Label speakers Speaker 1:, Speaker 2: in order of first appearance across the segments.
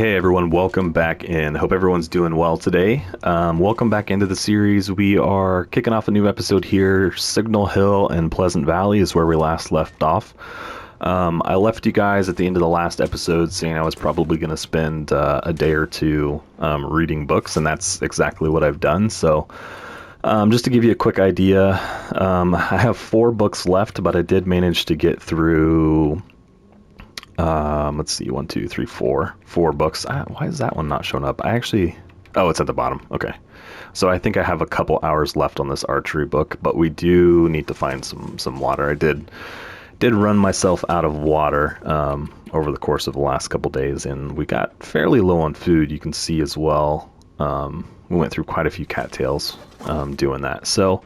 Speaker 1: Hey everyone, welcome back in. Hope everyone's doing well today. Welcome back into the series. We are kicking off a new episode here. Signal Hill and Pleasant Valley is where we last left off. I left you guys at the end of the last episode saying I was probably going to spend a day or two reading books, and that's exactly what I've done. So just to give you a quick idea, I have 4 books left, but I did manage to get through... let's see, 1, 2, 3, 4 books. Why is that one not showing up? Oh, it's at the bottom. Okay. So I think I have a couple hours left on this archery book, but we do need to find some water. I did run myself out of water over the course of the last couple days, and we got fairly low on food. You can see as well. We went through quite a few cattails doing that. So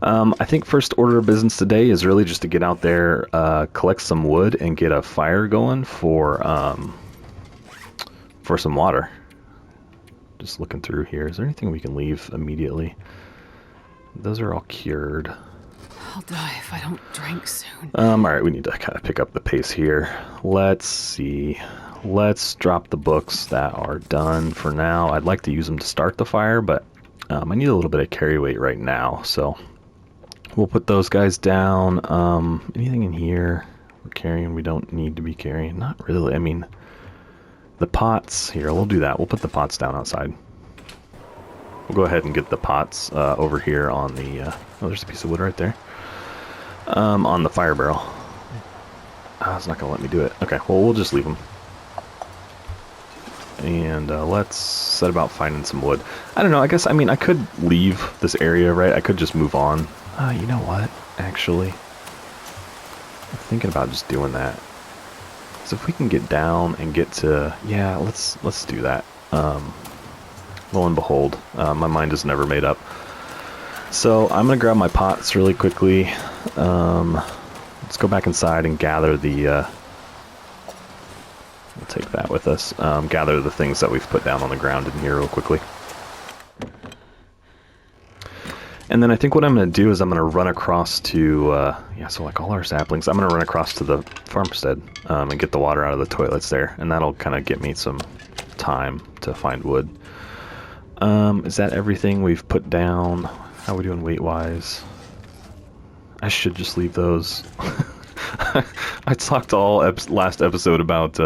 Speaker 1: I think first order of business today is really just to get out there, collect some wood, and get a fire going for some water. Just looking through here. Is there anything we can leave immediately? Those are all cured.
Speaker 2: I'll die if I don't drink soon.
Speaker 1: Alright, we need to kind of pick up the pace here. Let's see. Let's drop the books that are done for now. I'd like to use them to start the fire, but I need a little bit of carry weight right now, so... We'll put those guys down. Anything in here we're carrying we don't need to be carrying? Not really. I mean, the pots here, we'll do that. We'll put the pots down outside. We'll go ahead and get the pots over here on the... oh, there's a piece of wood right there. On the fire barrel. Oh, it's not going to let me do it. Okay, well, we'll just leave them. And let's set about finding some wood. I don't know, I guess, I mean, I could leave this area, right? I could just move on. You know what, actually? I'm thinking about just doing that. So if we can get down and get to... Yeah, let's do that. Lo and behold, my mind is never made up. So I'm going to grab my pots really quickly. Let's go back inside and gather the... we'll take that with us. Gather the things that we've put down on the ground in here real quickly. And then I think what I'm going to do is I'm going to run across to, so like all our saplings, I'm going to run across to the farmstead and get the water out of the toilets there. And that'll kind of get me some time to find wood. Is that everything we've put down? How are we doing weight-wise? I should just leave those. I talked all last episode about,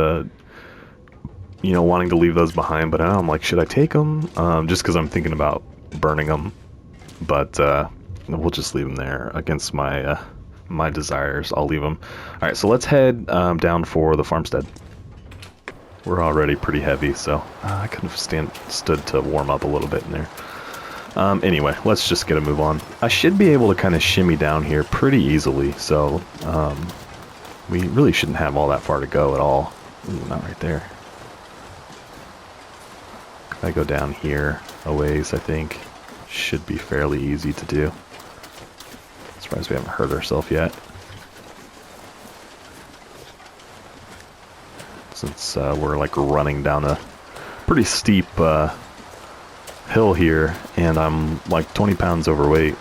Speaker 1: wanting to leave those behind, but now I'm like, should I take them? Just because I'm thinking about burning them. But we'll just leave them there against my my desires. I'll leave them. All right, so let's head down for the farmstead. We're already pretty heavy, so I could have stood to warm up a little bit in there. Anyway, let's just get a move on. I should be able to kind of shimmy down here pretty easily, so we really shouldn't have all that far to go at all. Ooh, not right there. If I go down here a ways, I think. Should be fairly easy to do. Surprised we haven't hurt ourselves yet. Since we're like running down a pretty steep hill here, and I'm like 20 pounds overweight.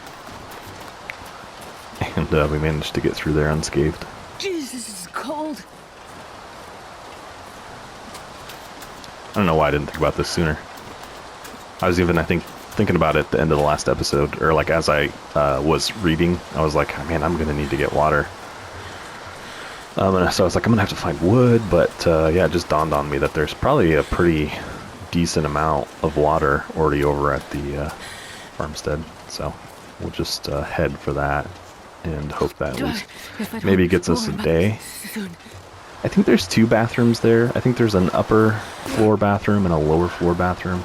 Speaker 1: And we managed to get through there unscathed.
Speaker 2: Jeez, this is cold.
Speaker 1: I don't know why I didn't think about this sooner. I was even, I think, thinking about it at the end of the last episode, or like as I was reading, I was like, man, I'm gonna need to get water. And so I was like, I'm gonna have to find wood, but yeah, it just dawned on me that there's probably a pretty decent amount of water already over at the farmstead. So we'll just head for that and hope that at least maybe gets us a day. I think there's 2 bathrooms there. I think there's an upper floor bathroom and a lower floor bathroom.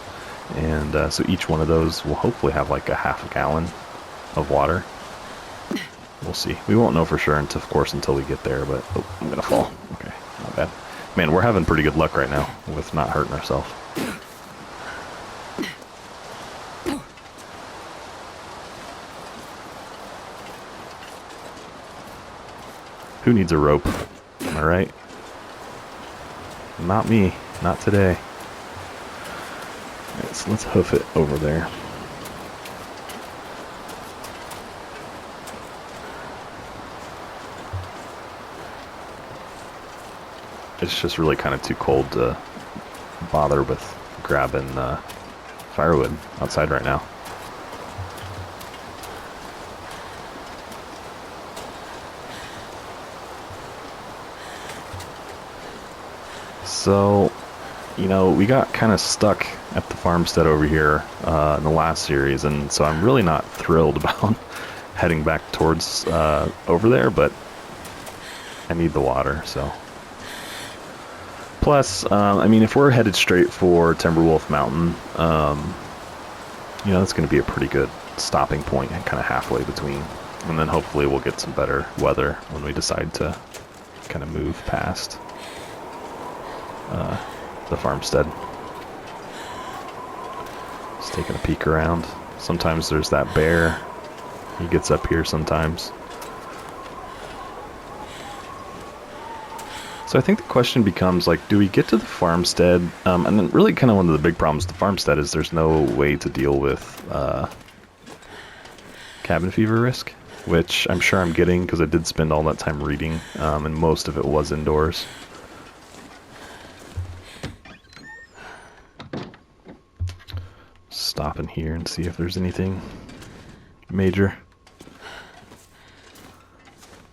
Speaker 1: And so each one of those will hopefully have like a half a gallon of water. We'll see. We won't know for sure, until, of course, until we get there, but... Oh, I'm gonna fall. Okay, not bad. Man, we're having pretty good luck right now with not hurting ourselves. Who needs a rope? Am I right? Not me. Not today. Alright, so let's hoof it over there. It's just really kind of too cold to bother with grabbing firewood outside right now. So, you know, we got kind of stuck at the farmstead over here in the last series, and so I'm really not thrilled about heading back towards over there, but I need the water, so. Plus, I mean, if we're headed straight for Timberwolf Mountain, you know, that's going to be a pretty good stopping point and kind of halfway between. And then hopefully we'll get some better weather when we decide to kind of move past the farmstead. Just taking a peek around. Sometimes there's that bear. He gets up here sometimes. So I think the question becomes, like, do we get to the farmstead? And then really kind of one of the big problems with the farmstead is there's no way to deal with cabin fever risk, which I'm sure I'm getting because I did spend all that time reading, and most of it was indoors. Stop in here and see if there's anything major.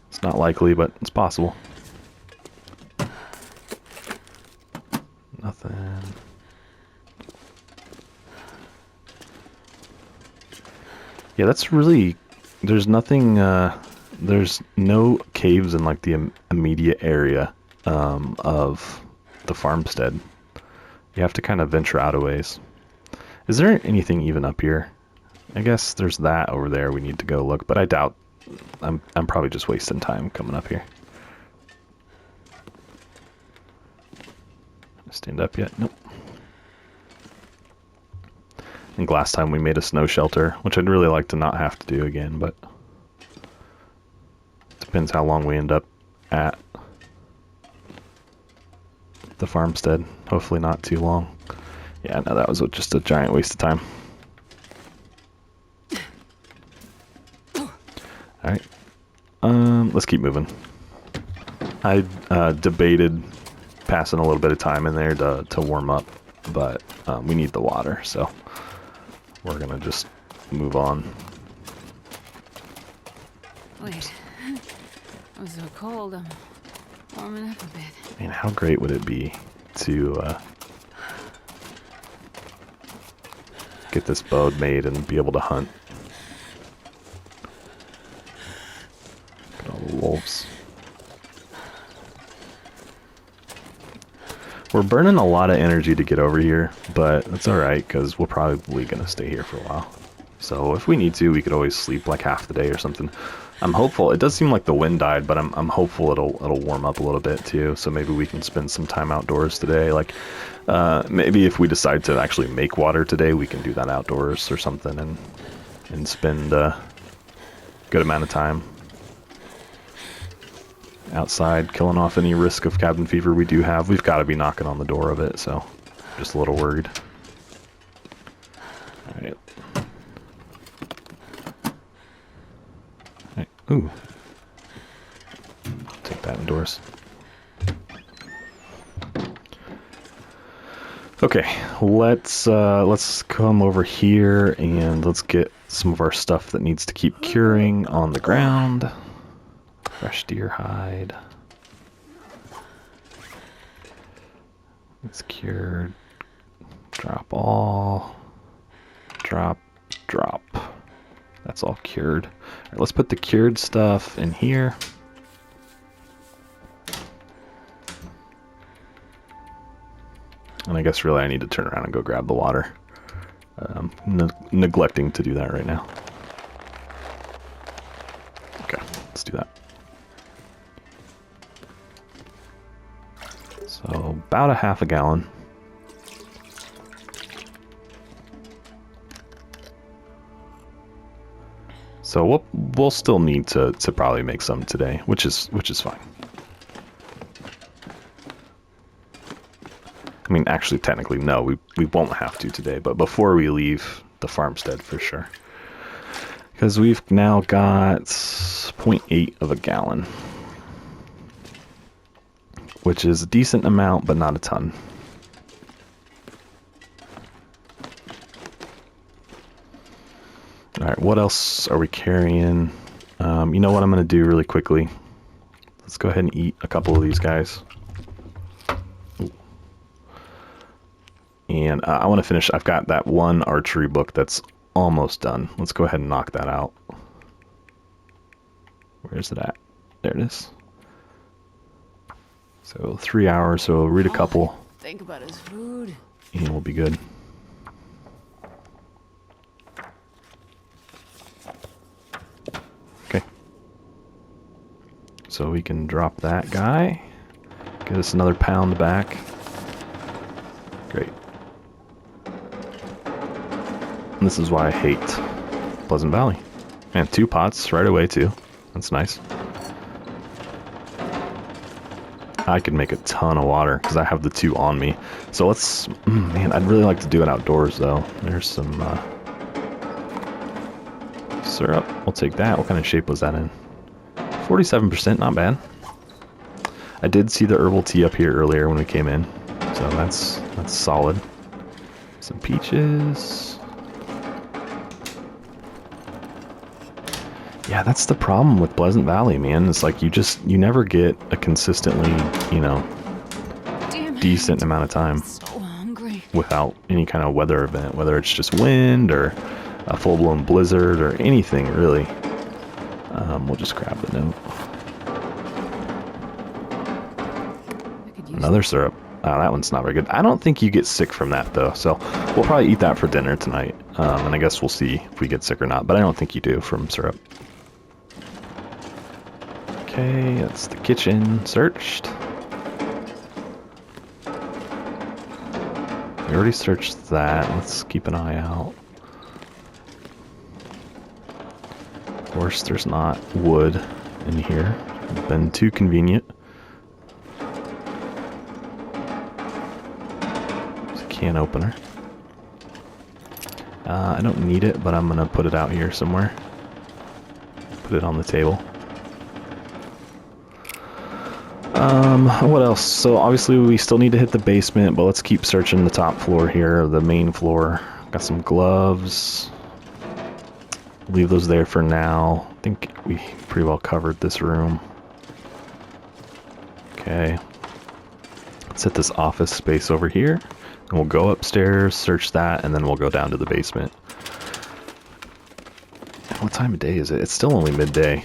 Speaker 1: It's not likely, but it's possible. Nothing. Yeah, that's really... There's nothing... there's no caves in, like, the immediate area of the farmstead. You have to kind of venture out a ways. Is there anything even up here? I guess there's that over there we need to go look, but I doubt... I'm probably just wasting time coming up here. Stand up yet? Nope. I think last time we made a snow shelter, which I'd really like to not have to do again, but depends how long we end up at the farmstead. Hopefully not too long. Yeah, no, that was just a giant waste of time. Alright. Let's keep moving. I debated passing a little bit of time in there to warm up, but we need the water, so we're gonna just move on.
Speaker 2: Wait, it was so cold. I'm warming up a bit.
Speaker 1: Man, how great would it be to get this bow made and be able to hunt? Look at all the wolves. We're burning a lot of energy to get over here, but that's alright, because we're probably going to stay here for a while. So if we need to, we could always sleep like half the day or something. I'm hopeful. It does seem like the wind died, but I'm hopeful it'll warm up a little bit too, so maybe we can spend some time outdoors today. Like, maybe if we decide to actually make water today, we can do that outdoors or something and spend a good amount of time outside, killing off any risk of cabin fever we do have. We've got to be knocking on the door of it, so just a little worried. Alright. Alright. Ooh. Take that indoors. Okay, let's come over here and let's get some of our stuff that needs to keep curing on the ground. Fresh deer hide. It's cured. Drop all. Drop. That's all cured. All right, let's put the cured stuff in here. And I guess really I need to turn around and go grab the water. I'm neglecting to do that right now. Okay, let's do that. So about a half a gallon. So we'll still need to probably make some today, which is fine. I mean, actually, technically, no, we won't have to today, but before we leave the farmstead, for sure. Because we've now got 0.8 of a gallon. Which is a decent amount, but not a ton. Alright, what else are we carrying? You know what I'm going to do really quickly? Let's go ahead and eat a couple of these guys. Ooh. And I want to finish. I've got that one archery book that's almost done. Let's go ahead and knock that out. Where's it at? There it is. So 3 hours, so read a couple.
Speaker 2: Think about his food.
Speaker 1: And we'll be good. Okay. So we can drop that guy. Get us another pound back. Great. And this is why I hate Pleasant Valley. And 2 pots right away too. That's nice. I could make a ton of water because I have the 2 on me. So let's, man, I'd really like to do it outdoors though. There's some syrup. We'll take that. What kind of shape was that in? 47%, not bad. I did see the herbal tea up here earlier when we came in, so that's solid. Some peaches. Yeah, that's the problem with Pleasant Valley, man. It's like you never get a consistently, you know, decent amount of time without any kind of weather event, whether it's just wind or a full-blown blizzard or anything, really. We'll just grab the note. Another syrup. Oh, that one's not very good. I don't think you get sick from that, though, so we'll probably eat that for dinner tonight. And I guess we'll see if we get sick or not, but I don't think you do from syrup. Okay, that's the kitchen searched. We already searched that. Let's keep an eye out. Of course, there's not wood in here. It's been too convenient. It's a can opener. I don't need it, but I'm gonna put it out here somewhere. Put it on the table. What else? So obviously we still need to hit the basement, but let's keep searching the top floor here, the main floor. Got some gloves. Leave those there for now. I think we pretty well covered this room. Okay. Let's hit this office space over here, and we'll go upstairs, search that, and then we'll go down to the basement. What time of day is it? It's still only midday.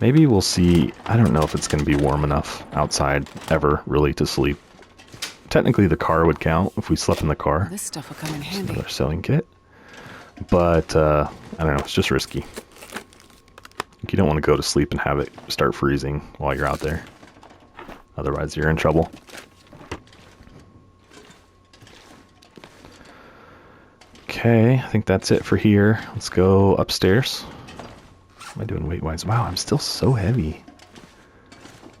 Speaker 1: Maybe we'll see. I don't know if it's going to be warm enough outside ever, really, to sleep. Technically, the car would count if we slept in the car.
Speaker 2: This stuff will come in handy.
Speaker 1: Another sewing kit. But, I don't know, it's just risky. You don't want to go to sleep and have it start freezing while you're out there. Otherwise, you're in trouble. Okay, I think that's it for here. Let's go upstairs. What am I doing weight-wise? Wow, I'm still so heavy.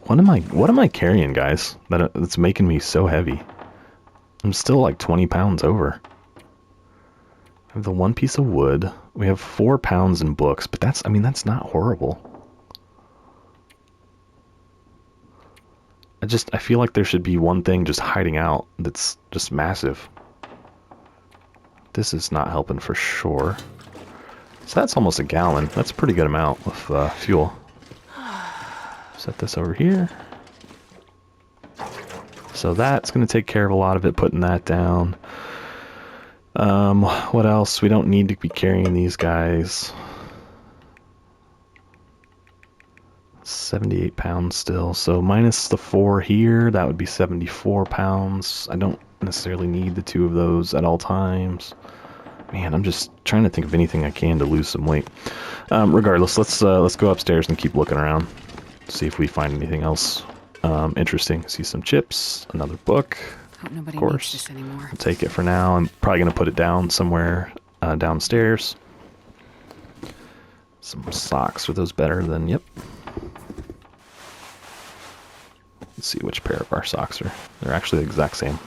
Speaker 1: What am I carrying, guys? That's making me so heavy. I'm still like 20 pounds over. I have the 1 piece of wood. We have 4 pounds in books, but that's not horrible. I feel like there should be one thing just hiding out that's just massive. This is not helping for sure. So that's almost a gallon. That's a pretty good amount of fuel. Set this over here. So that's going to take care of a lot of it, putting that down. What else? We don't need to be carrying these guys. 78 pounds still. So minus the 4 here, that would be 74 pounds. I don't necessarily need the 2 of those at all times. Man, I'm just trying to think of anything I can to lose some weight. Regardless, let's go upstairs and keep looking around. See if we find anything else interesting. See some chips, another book. Of course, I'll take it for now. I'm probably going to put it down somewhere downstairs. Some socks. Are those better than... Yep. Let's see which pair of our socks are. They're actually the exact same.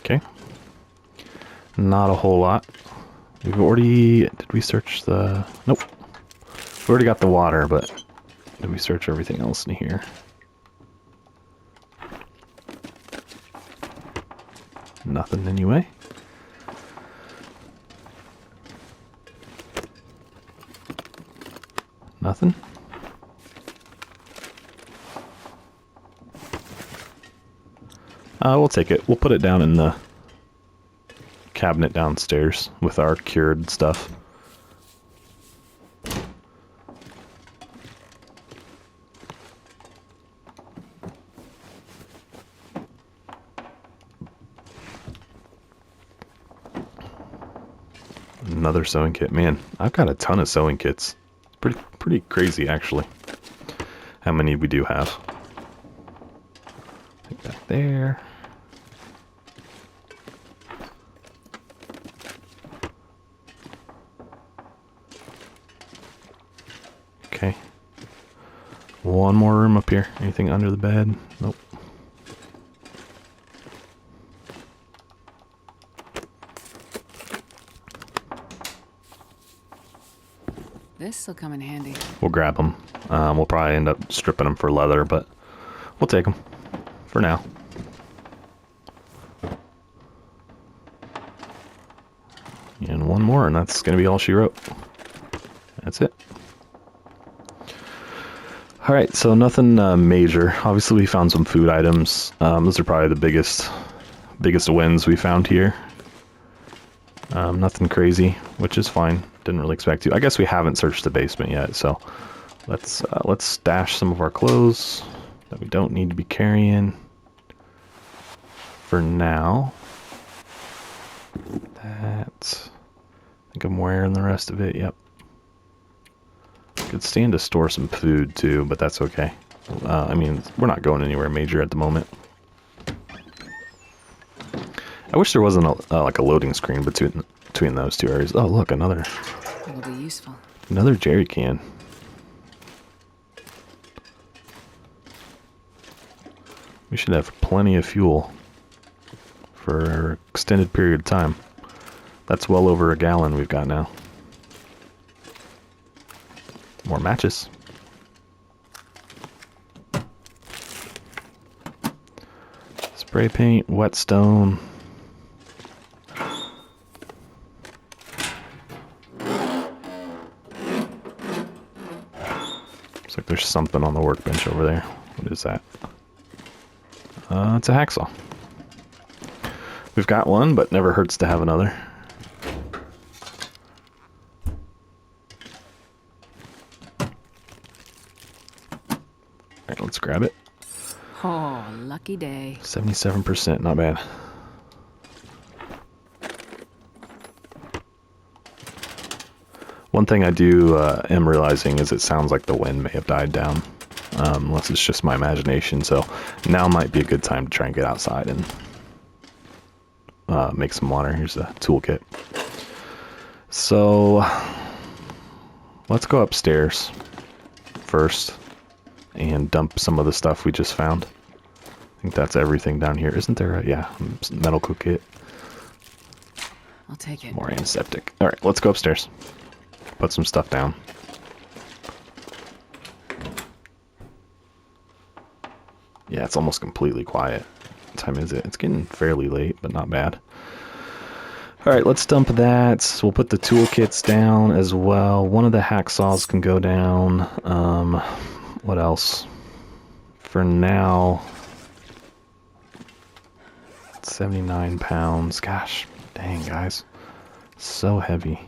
Speaker 1: Okay. Not a whole lot We've already... Did we search the... Nope. We already got the water, but did we search everything else in here? Nothing anyway. Nothing. We'll take it. We'll put it down in the cabinet downstairs with our cured stuff. Another sewing kit. Man, I've got a ton of sewing kits. Pretty crazy, actually, how many we do have. Take that there. Okay. One more room up here. Anything under the bed? Nope.
Speaker 2: This'll come in handy.
Speaker 1: We'll grab them. We'll probably end up stripping them for leather, but we'll take them for now. And one more, and that's going to be all she wrote. That's it. Alright, so nothing major. Obviously we found some food items. Those are probably the biggest wins we found here. Nothing crazy, which is fine. Didn't really expect to. I guess we haven't searched the basement yet, so let's stash some of our clothes that we don't need to be carrying for now. I think I'm wearing the rest of it. Yep. Could stand to store some food too, but that's okay. I mean, we're not going anywhere major at the moment. I wish there wasn't like a loading screen between those two areas. Oh, look, another.
Speaker 2: It'll be useful.
Speaker 1: Another jerry can. We should have plenty of fuel for an extended period of time. That's well over a gallon we've got now. More matches. Spray paint, whetstone. Looks like there's something on the workbench over there. What is that? It's a hacksaw. We've got one, but never hurts to have another. Alright, let's grab it.
Speaker 2: Oh, lucky day.
Speaker 1: 77%, not bad. One thing I am realizing is it sounds like the wind may have died down. Unless it's just my imagination, so now might be a good time to try and get outside and make some water. Here's the toolkit. So let's go upstairs first and dump some of the stuff we just found. I think that's everything down here. Isn't there yeah, medical kit.
Speaker 2: I'll take it.
Speaker 1: More antiseptic. Alright, let's go upstairs. Put some stuff down. Yeah, it's almost completely quiet. What time is it? It's getting fairly late, but not bad. Alright, let's dump that. We'll put the toolkits down as well. One of the hacksaws can go down. What else? For now, 79 pounds. Gosh, dang, guys. So heavy.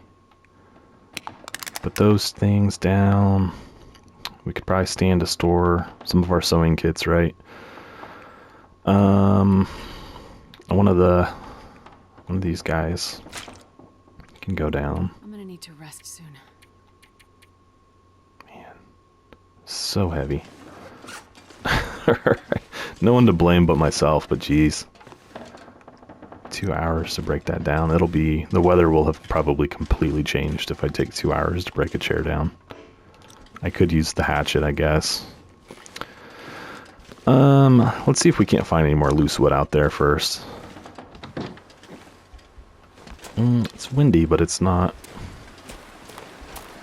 Speaker 1: Put those things down. We could probably stand to store some of our sewing kits, right? One of these guys can go down.
Speaker 2: I'm gonna need to rest soon.
Speaker 1: Man, so heavy. No one to blame but myself, but geez. 2 hours to break that down. The weather will have probably completely changed if I take 2 hours to break a chair down. I could use the hatchet, I guess. Let's see if we can't find any more loose wood out there first. It's windy, but it's not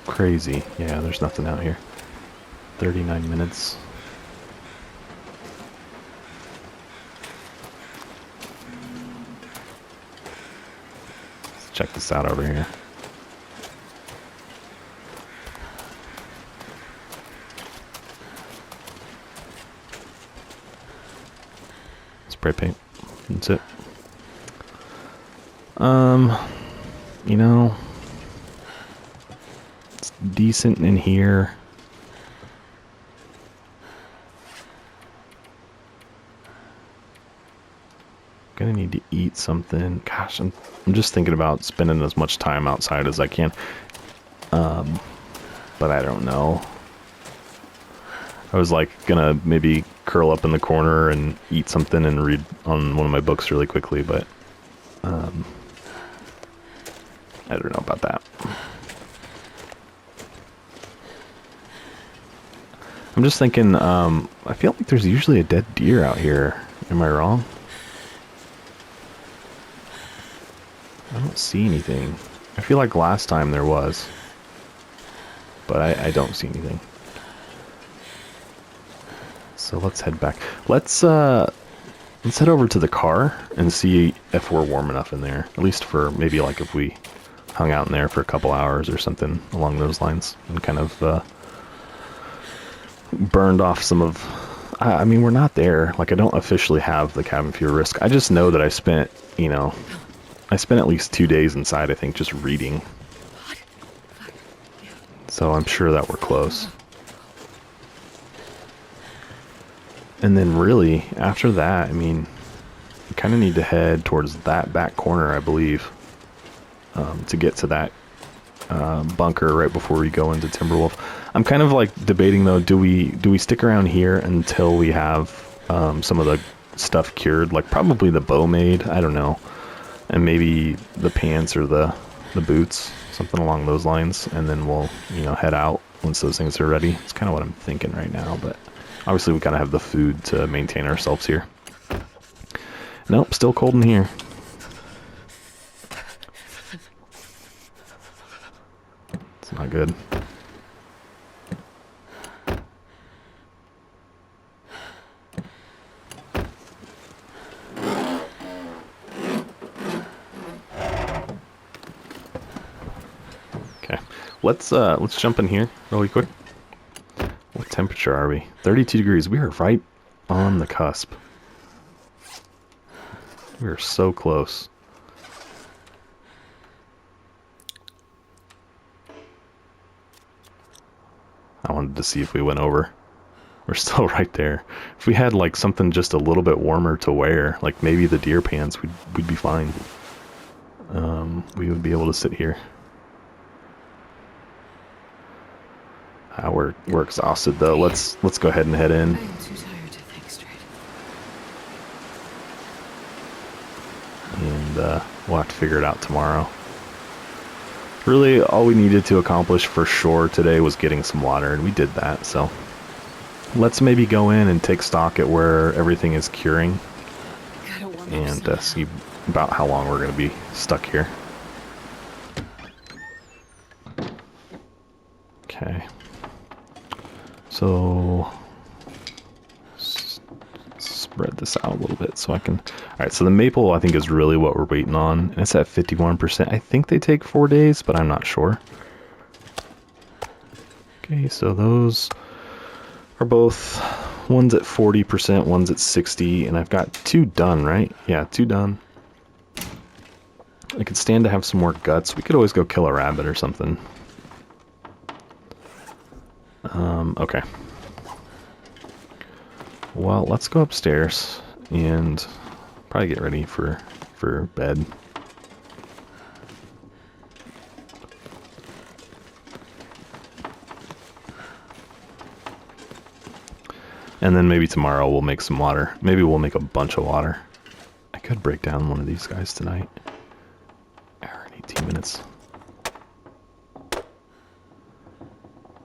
Speaker 1: crazy. Yeah, there's nothing out here. 39 minutes. Let's check this out over here. Spray paint. That's it. You know, it's decent in here. Gonna need to eat something. Gosh, I'm just thinking about spending as much time outside as I can. But I don't know. I was like gonna maybe curl up in the corner and eat something and read on one of my books really quickly, but I don't know about that. I'm just thinking, I feel like there's usually a dead deer out here. Am I wrong? I don't see anything. I feel like last time there was, but I don't see anything. So let's head back. Let's head over to the car and see if we're warm enough in there. At least for maybe like if we hung out in there for a couple hours or something along those lines and kind of burned off some of... I mean, we're not there. Like, I don't officially have the cabin fever risk. I just know that I spent, you know, I spent at least 2 days inside, I think, just reading. So I'm sure that we're close. And then really, after that, I mean, we kind of need to head towards that back corner, I believe, to get to that bunker right before we go into Timberwolf. I'm kind of like debating though, do we stick around here until we have some of the stuff cured, like probably the bow made, I don't know, and maybe the pants or the boots, something along those lines, and then we'll, you know, head out once those things are ready. It's kind of what I'm thinking right now, but obviously we gotta have the food to maintain ourselves here. Nope, still cold in here. It's not good. Okay, let's jump in here really quick. What temperature are we? 32 degrees. We are right on the cusp. We are so close. I wanted to see if we went over. We're still right there. If we had like something just a little bit warmer to wear, like maybe the deer pants, we'd be fine. We would be able to sit here. We're exhausted though. Let's go ahead and head in.
Speaker 2: I'm too tired to think straight.
Speaker 1: And we'll have to figure it out tomorrow. Really, all we needed to accomplish for sure today was getting some water, and we did that. So let's maybe go in and take stock at where everything is curing, and see about how long we're going to be stuck here. Okay. So spread this out a little bit so I can... Alright, so the maple I think is really what we're waiting on. And it's at 51%. I think they take 4 days, but I'm not sure. Okay, so those are both... One's at 40%, one's at 60%, and I've got 2 done, right? Yeah, 2 done. I could stand to have some more guts. We could always go kill a rabbit or something. Okay. Well, let's go upstairs and probably get ready for bed. And then maybe tomorrow we'll make some water. Maybe we'll make a bunch of water. I could break down one of these guys tonight. Hour and 18 minutes.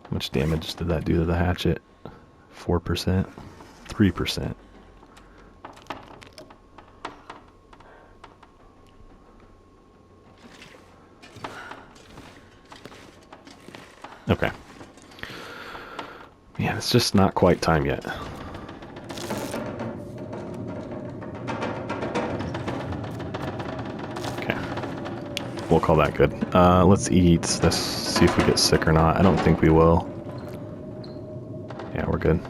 Speaker 1: How much damage did that do to the hatchet? 4%? 3%. Okay. Yeah, it's just not quite time yet. Okay. We'll call that good. Let's eat. Let's see if we get sick or not. I don't think we will. Yeah, we're good.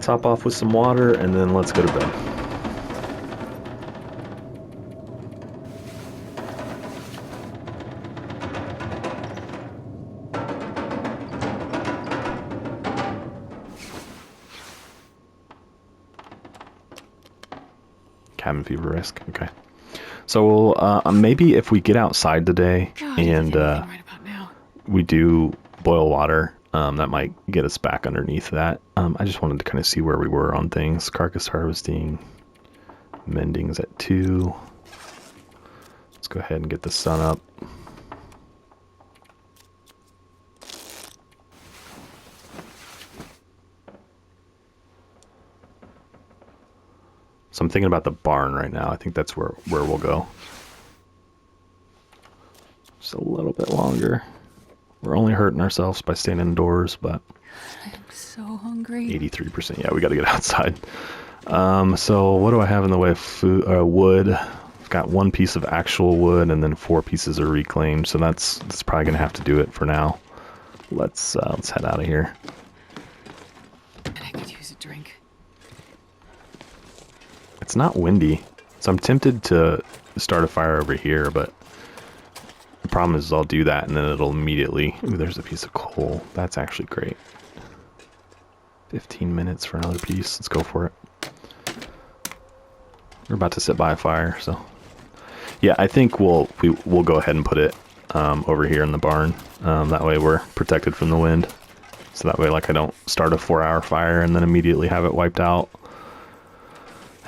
Speaker 1: Top off with some water, and then let's go to bed. Cabin fever risk. Okay. So maybe if we get outside today and
Speaker 2: right about now.
Speaker 1: we do boil water, that might get us back underneath that. I just wanted to kind of see where we were on things. Carcass harvesting, mending is at 2. Let's go ahead and get the sun up. So I'm thinking about the barn right now. I think that's where we'll go. Just a little bit longer. We're only hurting ourselves by staying indoors, but
Speaker 2: I'm so hungry.
Speaker 1: 83%. Yeah, we got to get outside. So what do I have in the way of food? Wood. I've got 1 piece of actual wood and then 4 pieces of reclaimed. So that's probably gonna have to do it for now. Let's head out of here.
Speaker 2: I could use a drink.
Speaker 1: It's not windy, so I'm tempted to start a fire over here, but the problem is I'll do that and then it'll immediately... Ooh, there's a piece of coal. That's actually great. 15 minutes for another piece. Let's go for it. We're about to sit by a fire, so... Yeah, I think we'll go ahead and put it over here in the barn. That way we're protected from the wind. So that way, like, I don't start a 4-hour fire and then immediately have it wiped out,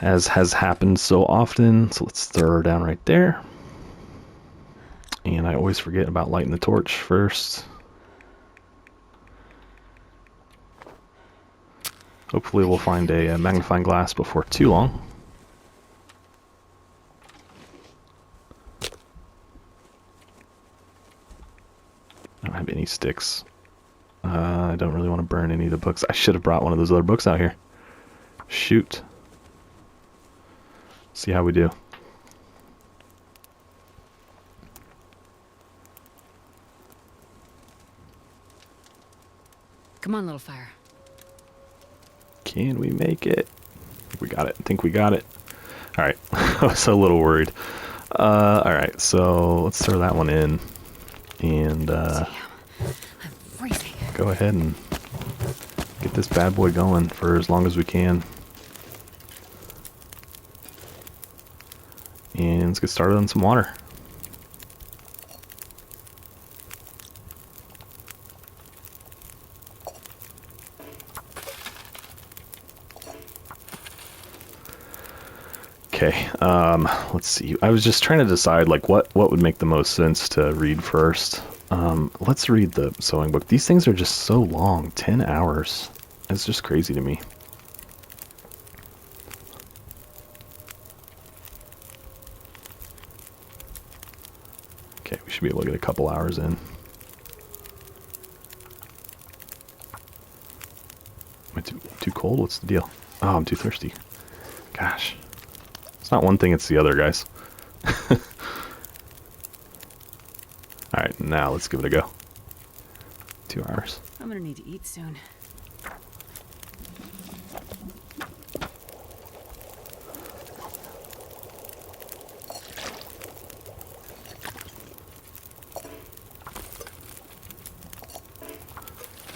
Speaker 1: as has happened so often. So let's throw her down right there. And I always forget about lighting the torch first. Hopefully we'll find a magnifying glass before too long. I don't have any sticks. I don't really want to burn any of the books. I should have brought one of those other books out here. Shoot. See how we do.
Speaker 2: Come on, little fire.
Speaker 1: Can we make it? We got it. I think we got it. Alright. I was a little worried. Alright, so let's throw that one in. And
Speaker 2: I'm freezing.
Speaker 1: go ahead and get this bad boy going for as long as we can. And let's get started on some water. Okay, let's see. I was just trying to decide like what would make the most sense to read first. Let's read the sewing book. These things are just so long. 10 hours. It's just crazy to me. Okay, we should be able to get a couple hours in. Am I too cold? What's the deal? Oh, I'm too thirsty. Gosh. It's not one thing, it's the other, guys. Alright, now let's give it a go. 2 hours.
Speaker 2: I'm gonna need to eat soon.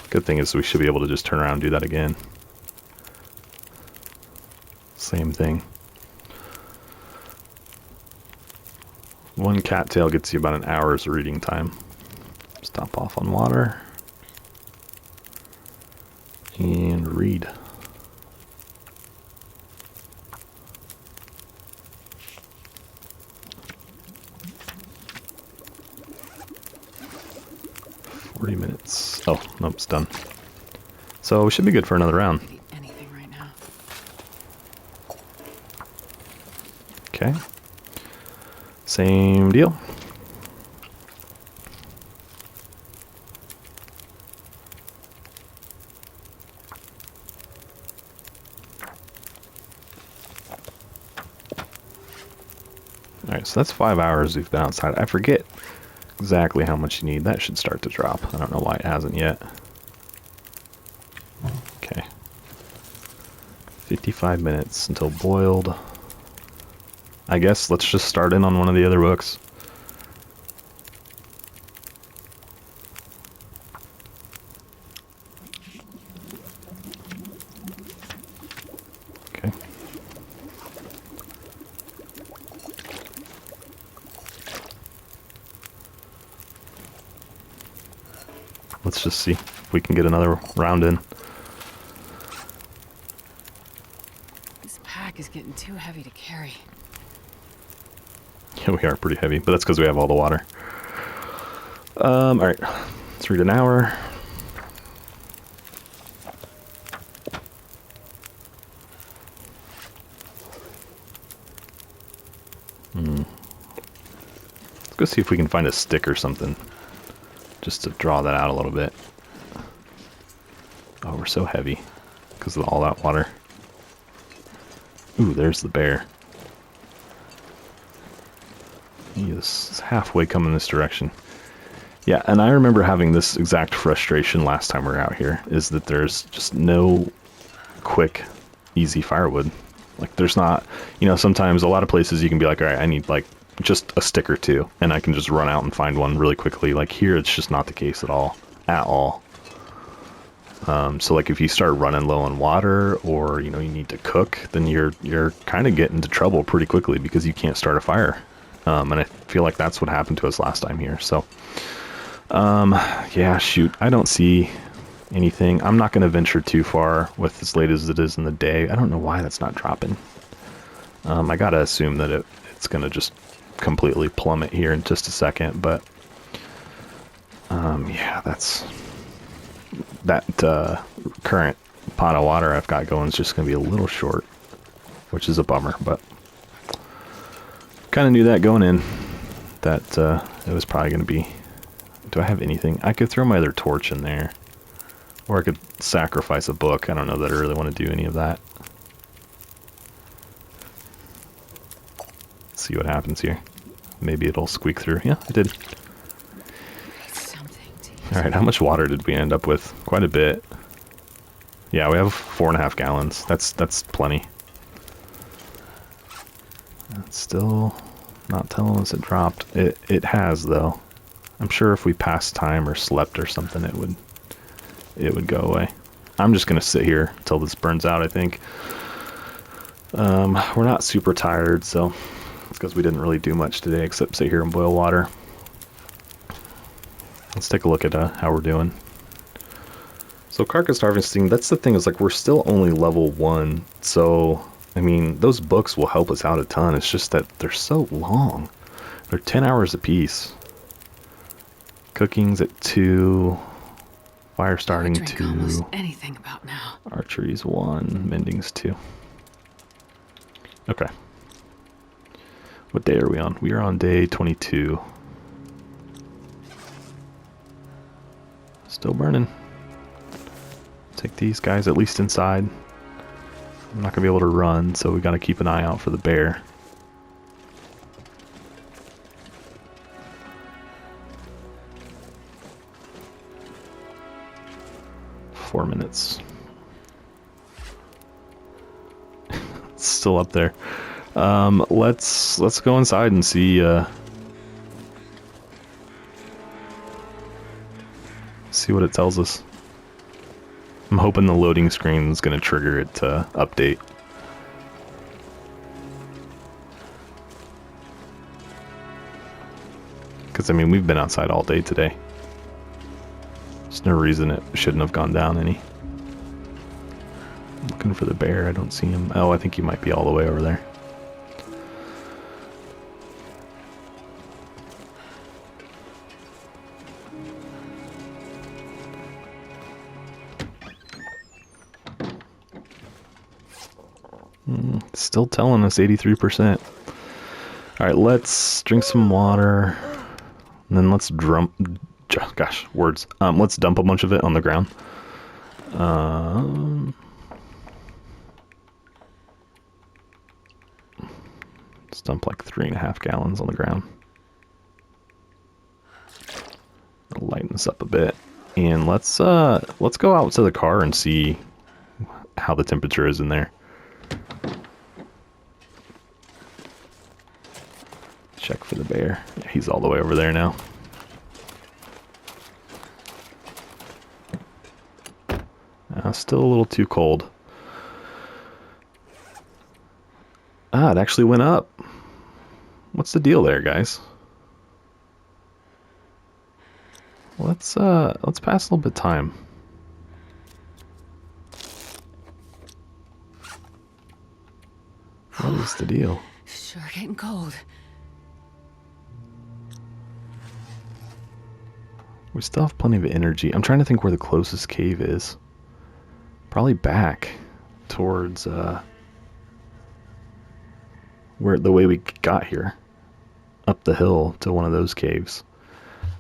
Speaker 1: Good thing is we should be able to just turn around and do that again. Same thing. One cattail gets you about an hour's reading time. Stop off on water. And read. Minutes. Oh, nope, it's done. So we should be good for another round.
Speaker 2: Eat anything right now.
Speaker 1: Okay. Same deal. Alright, so that's 5 hours we've been outside. I forget exactly how much you need. That should start to drop. I don't know why it hasn't yet. Okay. 55 minutes until boiled. I guess let's just start in on one of the other books. Okay. Let's just see if we can get another round in.
Speaker 2: This pack is getting too heavy to carry.
Speaker 1: Yeah, we are pretty heavy, but that's because we have all the water. Alright. Let's read an hour. Let's go see if we can find a stick or something. Just to draw that out a little bit. Oh, we're so heavy because of all that water. Ooh, there's the bear. He is halfway coming this direction. Yeah, and I remember having this exact frustration last time we were out here, is that there's just no quick, easy firewood. Like, there's not, you know, sometimes a lot of places you can be like, all right, I need, like, just a stick or two, and I can just run out and find one really quickly. Like, here, it's just not the case at all. At all. So, like, if you start running low on water, or, you know, you need to cook, then you're kind of getting into trouble pretty quickly because you can't start a fire. And I feel like that's what happened to us last time here. So, yeah, shoot, I don't see anything. I'm not going to venture too far with as late as it is in the day. I don't know why that's not dropping. I got to assume that it's going to just completely plummet here in just a second, but yeah, that current pot of water I've got going is just going to be a little short, which is a bummer, but kind of knew that going in, that it was probably going to be. Do I have anything? I could throw my other torch in there, or I could sacrifice a book. I don't know that I really want to do any of that. Let's see what happens here. Maybe it'll squeak through. Yeah, it did. Alright, how much water did we end up with? Quite a bit. Yeah, we have 4.5 gallons. That's plenty. It's still not telling us it dropped. It has, though. I'm sure if we passed time or slept or something, it would go away. I'm just gonna sit here until this burns out, I think. We're not super tired, so it's because we didn't really do much today except sit here and boil water. Let's take a look at how we're doing. So carcass harvesting, that's the thing, is like we're still only level 1, so I mean those books will help us out a ton. It's just that they're so long. They're 10 hours a piece. Cooking's at 2, fire starting 2.
Speaker 2: Almost anything about now.
Speaker 1: Archery's 1, mending's 2. Okay. What day are we on? We are on day 22. Still burning. Take these guys at least inside. I'm not gonna be able to run, so we gotta keep an eye out for the bear. Four minutes. It's still up there. Let's go inside and see see what it tells us. I'm hoping the loading screen is going to trigger it to update. Because, I mean, we've been outside all day today. There's no reason it shouldn't have gone down any. I'm looking for the bear. I don't see him. Oh, I think he might be all the way over there. Still telling us 83%. Alright, let's drink some water. And then let's gosh, words. Let's dump a bunch of it on the ground. Let's dump like 3.5 gallons on the ground. I'll lighten this up a bit. And let's go out to the car and see how the temperature is in there. Check for the bear. Yeah, he's all the way over there now. Still a little too cold. It actually went up. What's the deal there, guys? Let's pass a little bit of time. What is the deal?
Speaker 2: Sure getting cold.
Speaker 1: We still have plenty of energy. I'm trying to think where the closest cave is. Probably back towards where the way we got here. Up the hill to one of those caves.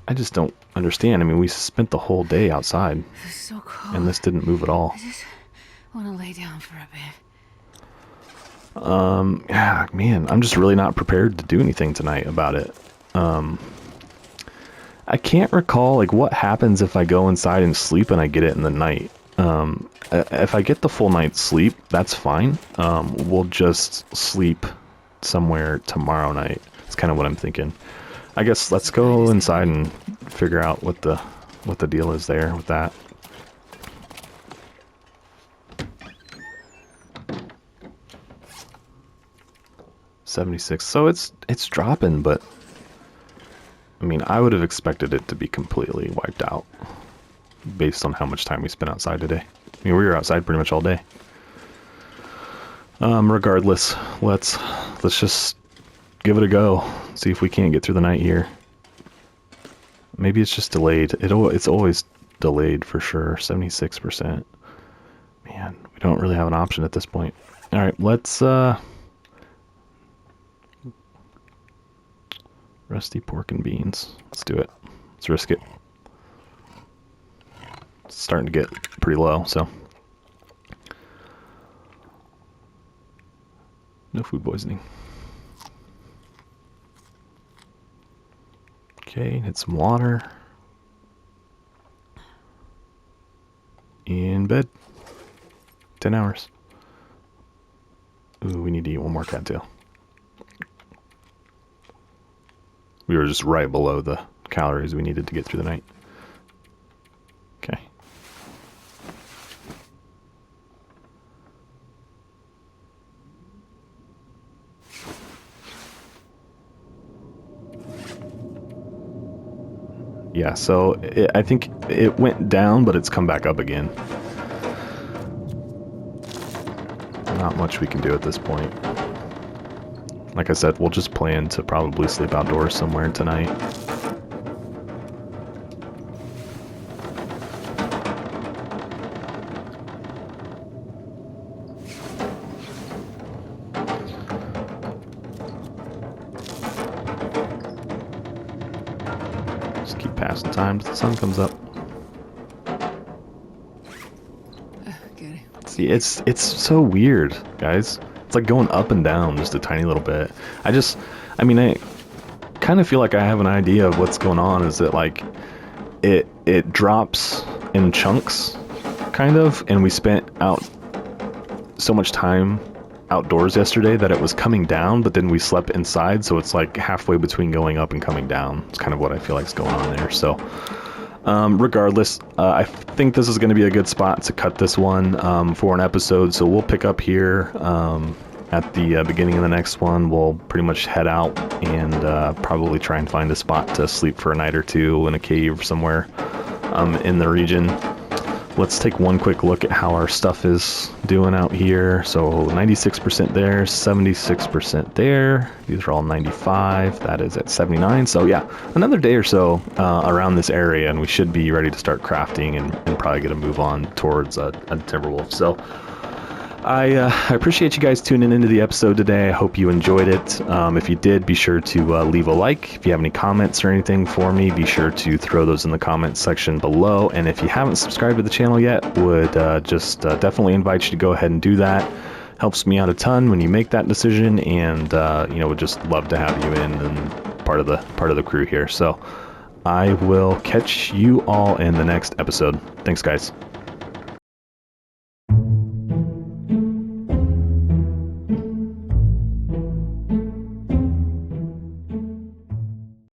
Speaker 1: I just don't understand. I mean, we spent the whole day outside.
Speaker 2: This is so cold.
Speaker 1: And this didn't move at all.
Speaker 2: I just want to lay down for a bit.
Speaker 1: Yeah, man, I'm just really not prepared to do anything tonight about it. I can't recall, like, what happens if I go inside and sleep and I get it in the night. If I get the full night's sleep, that's fine. We'll just sleep somewhere tomorrow night. That's kind of what I'm thinking. I guess let's go inside and figure out what the deal is there with that. $76. So it's dropping, but I mean, I would have expected it to be completely wiped out based on how much time we spent outside today. I mean, we were outside pretty much all day. Regardless, let's just give it a go. See if we can't get through the night here. Maybe it's just delayed. It's always delayed for sure. 76%. Man, we don't really have an option at this point. All right, let's rusty pork and beans. Let's do it. Let's risk it. It's starting to get pretty low, so. No food poisoning. Okay, hit some water. In bed. 10 hours. Ooh, we need to eat one more cattail. We were just right below the calories we needed to get through the night. Okay. Yeah, so I think it went down, but it's come back up again. Not much we can do at this point. Like I said, we'll just plan to probably sleep outdoors somewhere tonight. Just keep passing time till the sun comes up.
Speaker 2: Good.
Speaker 1: See, it's so weird, guys. It's like going up and down just a tiny little bit. I mean, I kind of feel like I have an idea of what's going on. Is that like it drops in chunks, kind of, and we spent out so much time outdoors yesterday that it was coming down, but then we slept inside, so it's like halfway between going up and coming down. It's kind of what I feel like is going on there. So regardless, I think this is going to be a good spot to cut this one for an episode, so we'll pick up here at the beginning of the next one. We'll pretty much head out and probably try and find a spot to sleep for a night or two in a cave somewhere in the region. Let's take one quick look at how our stuff is doing out here. So 96% there, 76% there. These are all 95. That is at 79. So yeah, another day or so around this area, and we should be ready to start crafting and probably get a move on towards a Timberwolf. So I appreciate you guys tuning into the episode today. I hope you enjoyed it. If you did, be sure to leave a like. If you have any comments or anything for me, be sure to throw those in the comments section below. And if you haven't subscribed to the channel yet, would just definitely invite you to go ahead and do that. Helps me out a ton when you make that decision, and would just love to have you in and part of the crew here. So I will catch you all in the next episode. Thanks, guys.